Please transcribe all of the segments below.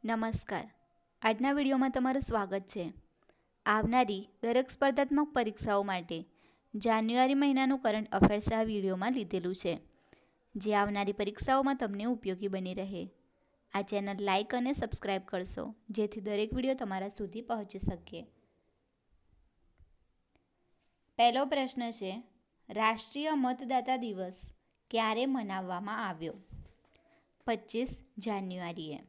નમસ્કાર. આજના વિડીયોમાં તમારું સ્વાગત છે. આવનારી દરેક સ્પર્ધાત્મક પરીક્ષાઓ માટે જાન્યુઆરી મહિનાનું કરંટ અફેર્સ આ વિડીયોમાં લીધેલું છે, જે આવનારી પરીક્ષાઓમાં તમને ઉપયોગી બની રહે. આ ચેનલ લાઇક અને સબસ્ક્રાઇબ કરશો, જેથી દરેક વિડીયો તમારા સુધી પહોંચી શકે. પહેલો પ્રશ્ન છે, રાષ્ટ્રીય મતદાતા દિવસ ક્યારે મનાવવામાં આવ્યો? 25 જાન્યુઆરીએ.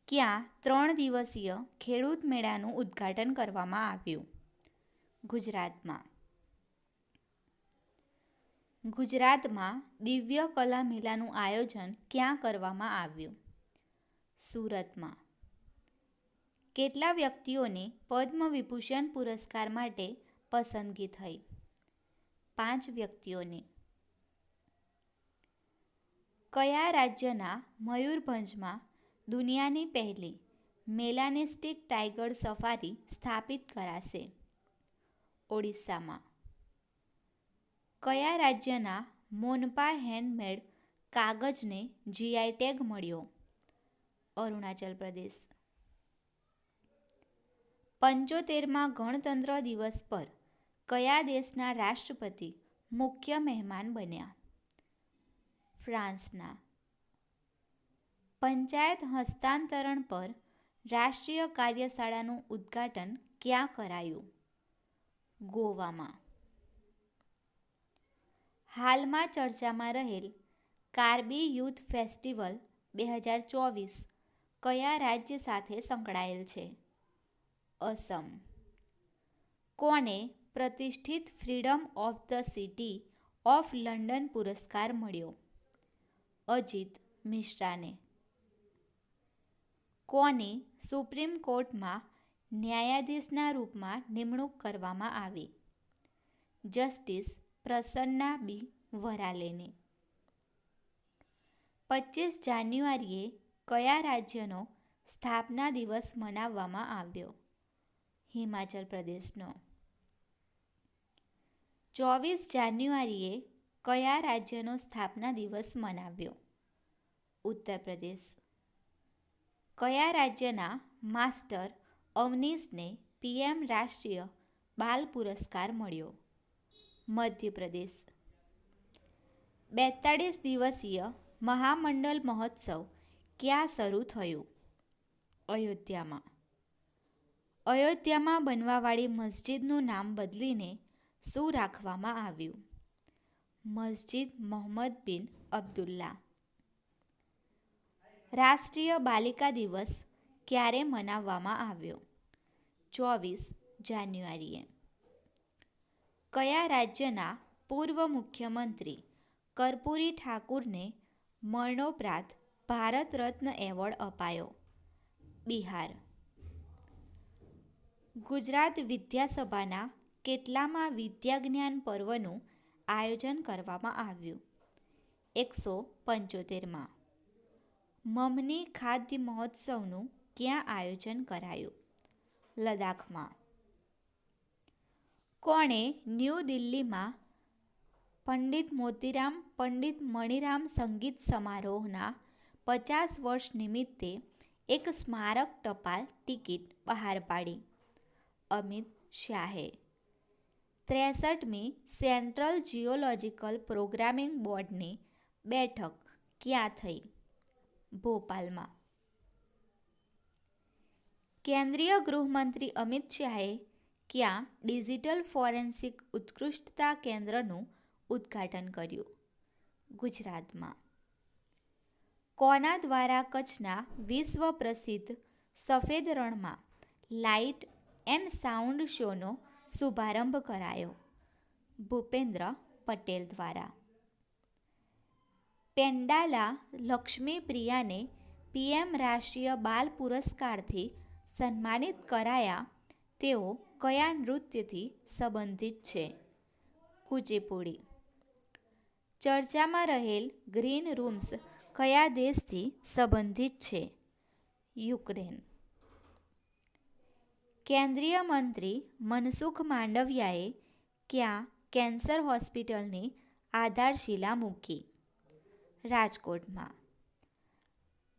ક્યાં 3 દિવસીય ખેડૂત મેળાનું ઉદ્ઘાટન કરવામાં આવ્યું? ગુજરાતમાં. ગુજરાતમાં દિવ્ય કલા મેળાનું આયોજન ક્યાં કરવામાં આવ્યું? સુરતમાં. કેટલા વ્યક્તિઓને પદ્મ વિભૂષણ પુરસ્કાર માટે પસંદગી થઈ? 5 વ્યક્તિઓને. કયા રાજ્યના મયુરભંજમાં દુનિયાની પહેલી મેલાનિસ્ટિક ટાઇગર સફારી સ્થાપિત કરાશે? ઓડિશામાં. કયા રાજ્યના મોનપા હેન્ડમેડ કાગજને જીઆઈ ટેગ મળ્યો? અરુણાચલ પ્રદેશ. 75મા ગણતંત્ર દિવસ પર કયા દેશના રાષ્ટ્રપતિ મુખ્ય મહેમાન બન્યા? ફ્રાન્સના. પંચાયત હસ્તાંતરણ પર રાષ્ટ્રીય કાર્યશાળાનું ઉદ્ઘાટન ક્યાં કરાયું? ગોવામાં. હાલમાં ચર્ચામાં રહેલ કાર્બી યુથ ફેસ્ટિવલ 2024 કયા રાજ્ય સાથે સંકળાયેલ છે? અસમ. કોને પ્રતિષ્ઠિત freedom of the city of London પુરસ્કાર મળ્યો? અજીત મિશ્રાને. કોની સુપ્રીમ કોર્ટમાં ન્યાયાધીશના રૂપમાં નિમણૂક કરવામાં આવી? જસ્ટિસ પ્રસન્ના બી વરાલેની. 25 જાન્યુઆરીએ કયા રાજ્યનો સ્થાપના દિવસ મનાવવામાં આવ્યો? હિમાચલ પ્રદેશનો. 24 જાન્યુઆરીએ કયા રાજ્યનો સ્થાપના દિવસ મનાવ્યો? ઉત્તર પ્રદેશ. કયા રાજ્યના માસ્ટર અવનીશને પીએમ રાષ્ટ્રીય બાલ પુરસ્કાર મળ્યો? મધ્યપ્રદેશ. 42 દિવસીય મહામંડલ મહોત્સવ ક્યાં શરૂ થયું? અયોધ્યામાં. અયોધ્યામાં બનવાવાળી મસ્જિદનું નામ બદલીને શું રાખવામાં આવ્યું? મસ્જિદ મોહમ્મદ બિન અબ્દુલ્લા. રાષ્ટ્રીય બાલિકા દિવસ ક્યારે મનાવવામાં આવ્યો? 24 જાન્યુઆરીએ. કયા રાજ્યના પૂર્વ મુખ્યમંત્રી કર્પૂરી ઠાકુરને મરણોપરાંત ભારત રત્ન એવોર્ડ અપાયો? બિહાર. ગુજરાત વિદ્યાસભાના કેટલામાં વિદ્યાજ્ઞાન પર્વનું આયોજન કરવામાં આવ્યું? 175માં. મમની ખાદ્ય મહોત્સવનું ક્યાં આયોજન કરાયું? લદ્દાખમાં. કોણે ન્યૂ દિલ્હીમાં પંડિત મોતીરામ પંડિત મણિરામ સંગીત સમારોહના 50 વર્ષ નિમિત્તે એક સ્મારક ટપાલ ટિકિટ બહાર પાડી? અમિત શાહે. 63મી સેન્ટ્રલ જિયોલોજિકલ પ્રોગ્રામિંગ બોર્ડની બેઠક ક્યાં થઈ? ભોપાલમાં. કેન્દ્રીય ગૃહમંત્રી અમિત શાહે ક્યાં ડિજિટલ ફોરેન્સિક ઉત્કૃષ્ટતા કેન્દ્રનું ઉદ્ઘાટન કર્યું? ગુજરાતમાં. કોના દ્વારા કચ્છના વિશ્વ પ્રસિદ્ધ સફેદ રણમાં લાઇટ એન્ડ સાઉન્ડ શોનો શુભારંભ કરાયો? ભૂપેન્દ્ર પટેલ દ્વારા. પેન્ડાલા લક્ષ્મી પ્રિયાને પીએમ રાષ્ટ્રીય બાલ પુરસ્કારથી સન્માનિત કરાયા. તેઓ કયા નૃત્યથી સંબંધિત છે? કુચીપુડી. ચર્ચામાં રહેલ ગ્રીન રૂમ્સ કયા દેશથી સંબંધિત છે? યુક્રેન. કેન્દ્રીય મંત્રી મનસુખ માંડવિયાએ ક્યાં કેન્સર હોસ્પિટલની આધારશિલા મૂકી? રાજકોટમાં.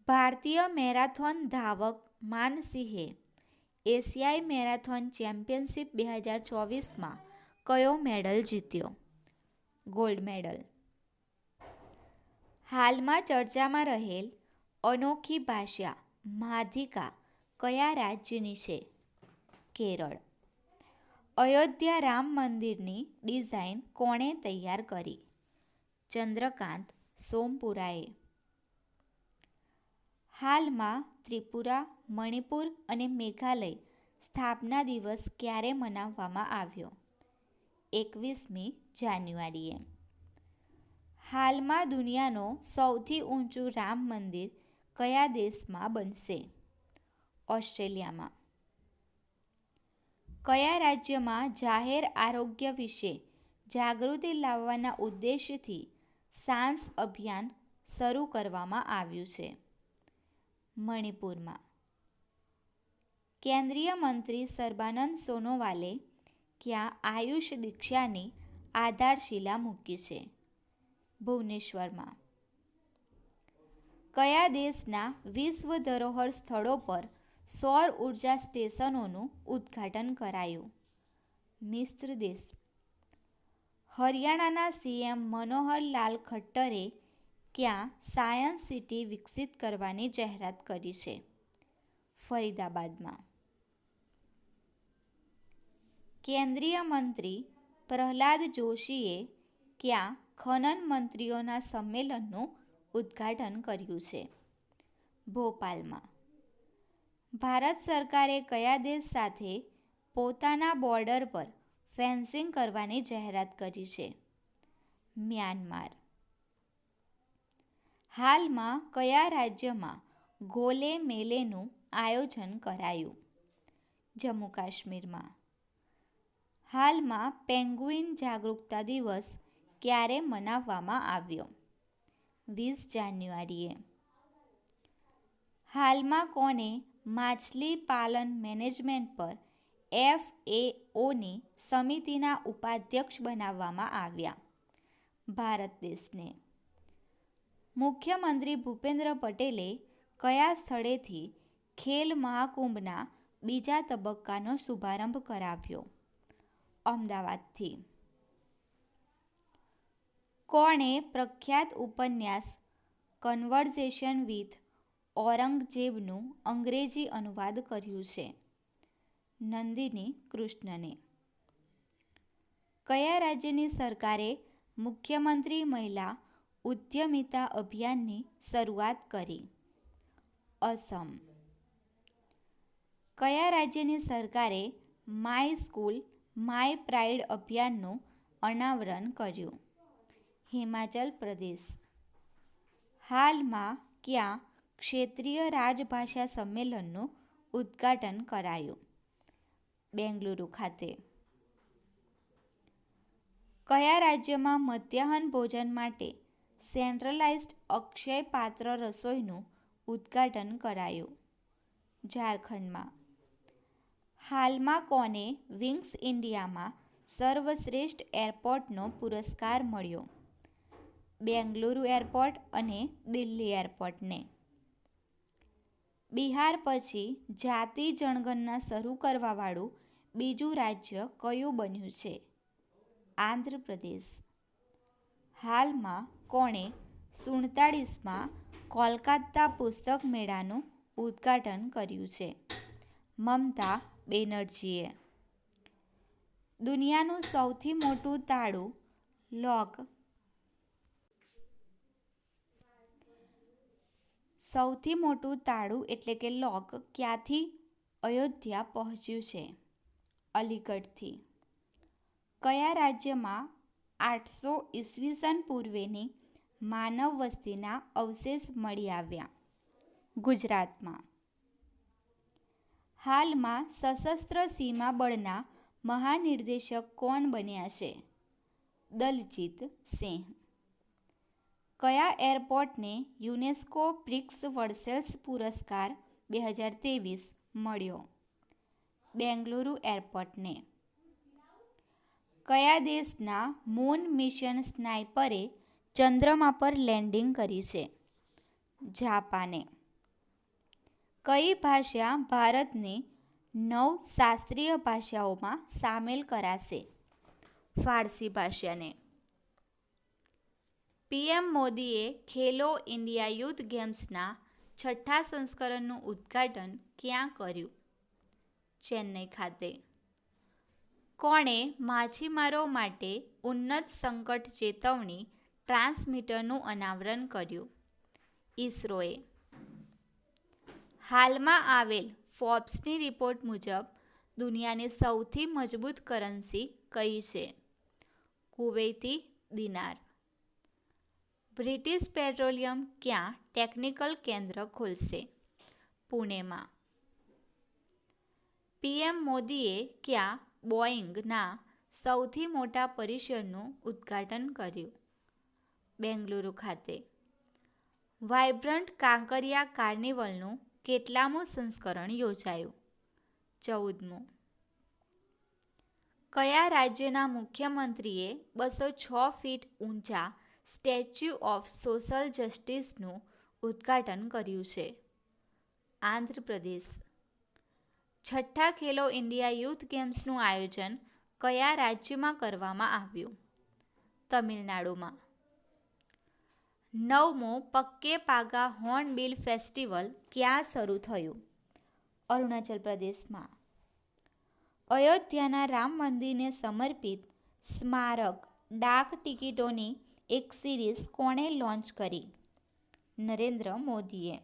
ભારતીય મેરાથોન ધાવક માનસિંહે એશિયાઈ મેરાથોન ચેમ્પિયનશિપ 2024માં કયો મેડલ જીત્યો? Gold medal. હાલમાં ચર્ચામાં રહેલ અનોખી ભાષા માધિકા કયા રાજ્યની છે? કેરળ. અયોધ્યા રામ મંદિરની ડિઝાઇન કોણે તૈયાર કરી? ચંદ્રકાંત સોમપુરાએ. હાલમાં ત્રિપુરા, મણિપુર અને મેઘાલય સ્થાપના દિવસ ક્યારે મનાવવામાં આવ્યો? 21મી જાન્યુઆરીએ. હાલમાં દુનિયાનો સૌથી ઊંચું રામ મંદિર કયા દેશમાં બનશે? ઓસ્ટ્રેલિયામાં. કયા રાજ્યમાં જાહેર આરોગ્ય વિશે જાગૃતિ લાવવાના ઉદ્દેશથી સાંસ અભિયાન શરૂ કરવામાં આવ્યું છે? મણિપુરમાં. કેન્દ્રીય મંત્રી સર્બાનંદ સોનોવાલે ક્યાં આયુષ દીક્ષાની આધારશિલા મૂકી છે? ભુવનેશ્વરમાં. કયા દેશના વિશ્વ ધરોહર સ્થળો પર સૌર ઉર્જા સ્ટેશનોનું ઉદ્ઘાટન કરાયું? મિસ્ર દેશ. હરિયાણાના સીએમ મનોહર લાલ ખટ્ટરે ક્યાં સાયન્સ સિટી વિકસિત કરવાની જાહેરાત કરી છે? ફરીદાબાદમાં. કેન્દ્રીય મંત્રી પ્રહલાદ જોશીએ ક્યાં ખનન મંત્રીઓના સંમેલનનું ઉદ્ઘાટન કર્યું છે? ભોપાલમાં. ભારત સરકારે કયા દેશ સાથે પોતાના બોર્ડર પર ફેન્સિંગ કરવાની જાહેરાત કરી છે? મ્યાનમાર. હાલમાં કયા રાજ્યમાં ગોલે મેલેનું આયોજન કરાયું? જમ્મુ કાશ્મીરમાં. હાલમાં પેંગ્વિન જાગરૂકતા દિવસ ક્યારે મનાવવામાં આવ્યો? 20 જાન્યુઆરીએ. હાલમાં કોને માછલી પાલન મેનેજમેન્ટ પર FAOની સમિતિના ઉપાધ્યક્ષ બનાવવામાં આવ્યા? ભારત દેશને. મુખ્યમંત્રી ભૂપેન્દ્ર પટેલે કયા સ્થળેથી ખેલ મહાકુંભના બીજા તબક્કાનો શુભારંભ કરાવ્યો? અમદાવાદથી. કોણે પ્રખ્યાત ઉપન્યાસ કન્વર્ઝેશન વિથ ઔરંગઝેબનું અંગ્રેજી અનુવાદ કર્યું છે? નંદિની કૃષ્ણને. કયા રાજ્યની સરકારે મુખ્યમંત્રી મહિલા ઉદ્યમિતા અભિયાનની શરૂઆત કરી? અસમ. કયા રાજ્યની સરકારે માય સ્કૂલ માય પ્રાઇડ અભિયાનનું અનાવરણ કર્યું? હિમાચલ પ્રદેશ. હાલમાં ક્યાં ક્ષેત્રીય રાજભાષા સંમેલનનું ઉદ્ઘાટન કરાયું? બેંગલુરુ ખાતે. કયા રાજ્યમાં મધ્યાહન ભોજન માટે સેન્ટ્રલાઇઝ્ડ અક્ષય પાત્ર રસોઈનું ઉદ્ઘાટન કરાયું? ઝારખંડમાં. હાલમાં કોને વિંગ્સ ઇન્ડિયામાં સર્વશ્રેષ્ઠ એરપોર્ટનો પુરસ્કાર મળ્યો? બેંગલુરુ એરપોર્ટ અને દિલ્હી એરપોર્ટને. બિહાર પછી જાતિ જનગણના શરૂ કરવાવાળું બીજું રાજ્ય કયું બન્યું છે? આંધ્રપ્રદેશ. હાલમાં કોણે 47માં કોલકાતા પુસ્તક મેળાનું ઉદ્ઘાટન કર્યું છે? મમતા બેનર્જીએ. દુનિયાનું સૌથી મોટું તાળું લોક એટલે કે લોક ક્યાંથી અયોધ્યા પહોંચ્યું છે? અલીગઢથી. કયા રાજ્યમાં 800 ઈસવીસન પૂર્વેની માનવ વસ્તીના અવશેષ મળી આવ્યા? ગુજરાતમાં. હાલમાં સશસ્ત્ર સીમા બળના મહાનિર્દેશક કોણ બન્યા છે? દલજીત સિંહ. કયા એરપોર્ટને યુનેસ્કો પ્રિક્સ વર્સેલ્સ પુરસ્કાર 2023 મળ્યો? બેંગલુરુ એરપોર્ટને. કયા દેશના મૂન મિશન સ્નાઇપરે ચંદ્રમા પર લેન્ડિંગ કરી છે? જાપાને. કઈ ભાષા ભારતની 9 શાસ્ત્રીય ભાષાઓમાં સામેલ કરાશે? ફારસી ભાષાને. પીએમ મોદીએ ખેલો ઇન્ડિયા યુથ ગેમ્સના 6ઠ્ઠા સંસ્કરણનું ઉદ્ઘાટન ક્યાં કર્યું? ચેન્નઈ ખાતે. કોણે માછીમારો માટે ઉન્નત સંકટ ચેતવણી ટ્રાન્સમીટરનું અનાવરણ કર્યું? ઇસરોએ. હાલમાં આવેલ ફોર્બ્સની રિપોર્ટ મુજબ દુનિયાની સૌથી મજબૂત કરન્સી કઈ છે? કુવૈતી દિનાર. બ્રિટિશ પેટ્રોલિયમ ક્યાં ટેકનિકલ કેન્દ્ર ખોલશે? પુણેમાં. પીએમ મોદીએ ક્યાં બોઇંગના સૌથી મોટા પરિસરનું ઉદ્ઘાટન કર્યું? બેંગલુરુ ખાતે. વાઇબ્રન્ટ કાંકરિયા કાર્નિવલનું કેટલામું સંસ્કરણ યોજાયું? 14મું. કયા રાજ્યના મુખ્યમંત્રીએ 206 ફીટ ઊંચા સ્ટેચ્યુ ઓફ સોશિયલ જસ્ટિસનું ઉદ્ઘાટન કર્યું છે? આંધ્રપ્રદેશ. 6ઠ્ઠા ખેલો ઇન્ડિયા યુથ ગેમ્સનું આયોજન કયા રાજ્યમાં કરવામાં આવ્યું? તમિલનાડુમાં. 9મો પક્કે પાગા હોર્નબિલ ફેસ્ટિવલ ક્યાં શરૂ થયું? અરુણાચલ પ્રદેશમાં. અયોધ્યાના રામ મંદિરને સમર્પિત સ્મારક ડાક ટિકિટોની એક સિરીઝ કોણે લોન્ચ કરી? નરેન્દ્ર મોદીએ.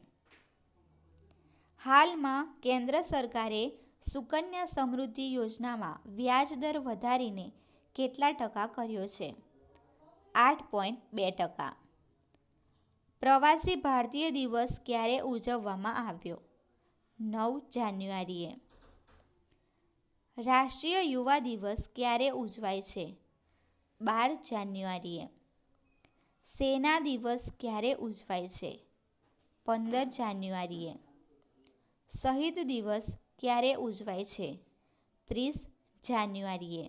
હાલમાં કેન્દ્ર સરકારે સુકન્યા સમૃદ્ધિ યોજનામાં વ્યાજ દર વધારીને કેટલા ટકા કર્યો છે? 8.2%. પ્રવાસી ભારતીય દિવસ ક્યારે ઉજવવામાં આવ્યો? 9 જાન્યુઆરીએ. રાષ્ટ્રીય યુવા દિવસ ક્યારે ઉજવાય છે? 12 જાન્યુઆરીએ. સેના દિવસ ક્યારે ઉજવાય છે? 15 જાન્યુઆરીએ. શહીદ દિવસ ક્યારે ઉજવાય છે? 30 જાન્યુઆરીએ.